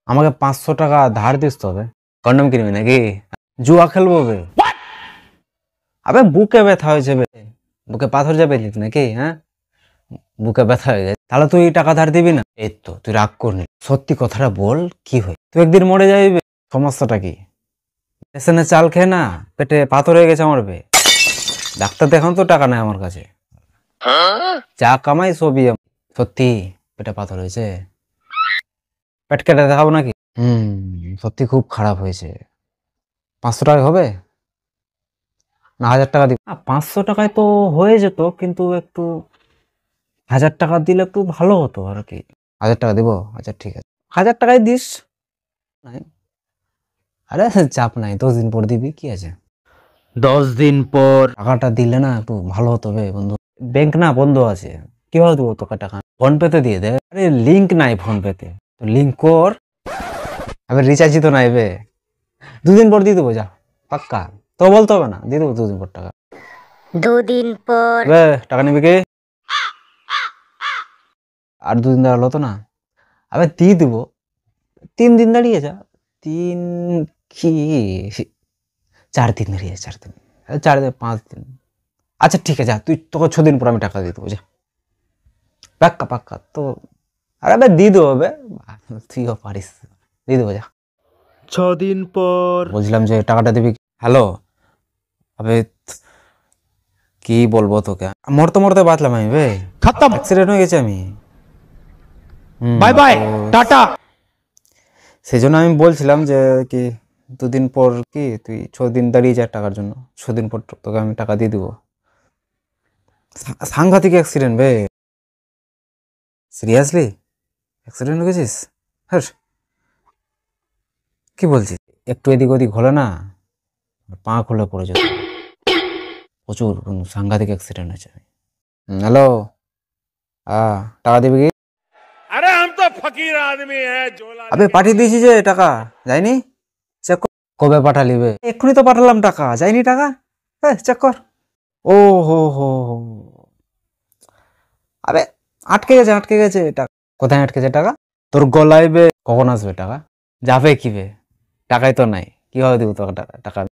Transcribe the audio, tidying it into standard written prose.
আমাকে 500 টাকা ধার দিস তবে কন্ডম কিনবি নাকি জুয়া খেলবো বে আবে বুকে ব্যথা হয়েছে বে বুকে পাথর যাবে নাকি হ্যাঁ বুকে ব্যথা হয়ে গেছে তাহলে তুই টাকা ধার দিবি না এই তো তুই রাগ করনি সত্যি কথাটা বল কি হয় তুই একদিন মরে যাবি সমস্যাটা কি রেশনে চাল খেয়ে না পেটে পাথর হয়ে গেছে আমার বে ডাক্তার দেখান তো টাকা নাই আমার কাছে যা কামাই সবই সত্যি পেটে পাথর হয়েছে পেট কেটে দেখাবো নাকি সত্যি খুব খারাপ হয়েছে 500 টাকা হবে না 1000 টাকা দিব 500 টাকায় তো হয়ে যেত কিন্তু একটু 1000 টাকা দিলে একটু ভালো হতো আর কি 1000 টাকা দিব আচ্ছা ঠিক আছে 1000 টাকায় দিস নাই আরে চাপ নাই 10 দিন পর দিবি কি আছে 10 দিন পর টাকাটা দিলে না একটু ভালো হতো বে বন্ধু ব্যাংক না বন্ধ আছে কিভাবে দেবো তোকে টাকা ফোন পেতে দিয়ে দে আরে লিংক নাই ফোন পেতে তো লিংক কর আবার রিচার্জই তো নাই বে 2 দিন পর দিয়ে দেবো যা পাক্কা তো বলতে হবে না দিয়ে দেবো 2 দিন পর টাকা 2 দিন পর বে টাকা নিবি কি আর 2 দিন দাঁড়ালো তো না আবে দিয়ে দেবো 3 দিন দাঁড়িয়ে যা 3 কি 4 দিন দাঁড়িয়ে 4 দিন 4 দিন 5 দিন আচ্ছা ঠিক আছে তুই তোকে 6 দিন পর আমি টাকা দিয়ে দেবো যা পাক্কা পাক্কা তো আরে আবে দিয়ে দেবো বে তুইও পারিস দিয়ে দেবো যা 6 দিন পর বুঝলাম যে টাকাটা দিবি হ্যালো আবে কি বলবো তোকে মরতে মরতে বাঁচলাম আমি বে খতম অ্যাক্সিডেন্ট হয়ে গেছে আমি বাই বাই টাটা সেই জন্য আমি বলছিলাম যে কি 2 দিন পর কি তুই 6 দিন দাঁড়িয়ে যা টাকার জন্য 6 দিন পর তোকে আমি টাকা দিয়ে দেবো সাংঘাতিক অ্যাক্সিডেন্ট বে সিরিয়াসলি অ্যাক্সিডেন্ট হয়ে গেছিস হ্যাঁ কি বলছিস একটু এদিক ওদিক হলে না পা খুলে পড়ে যেত প্রচুর সাংঘাতিক অ্যাক্সিডেন্ট হয়েছে হ্যালো টাকা দিবি কি अरे हम तो फकीर आदमी है झोला আবে পাঠিয়ে দিয়েছি যে টাকা যায়নি চেক কর কবে পাঠালি বে এক্ষুনি তো পাঠালাম টাকা যায়নি টাকা হ্যাঁ চেক কর ও হো হো হো আবে আটকে গেছে টাকা কোথায় আটকেছে টাকা তোর গলায় বে কখন আসবে টাকা যাবে কি বে টাকাই তো নাই কিভাবে দিব তোকে টাকা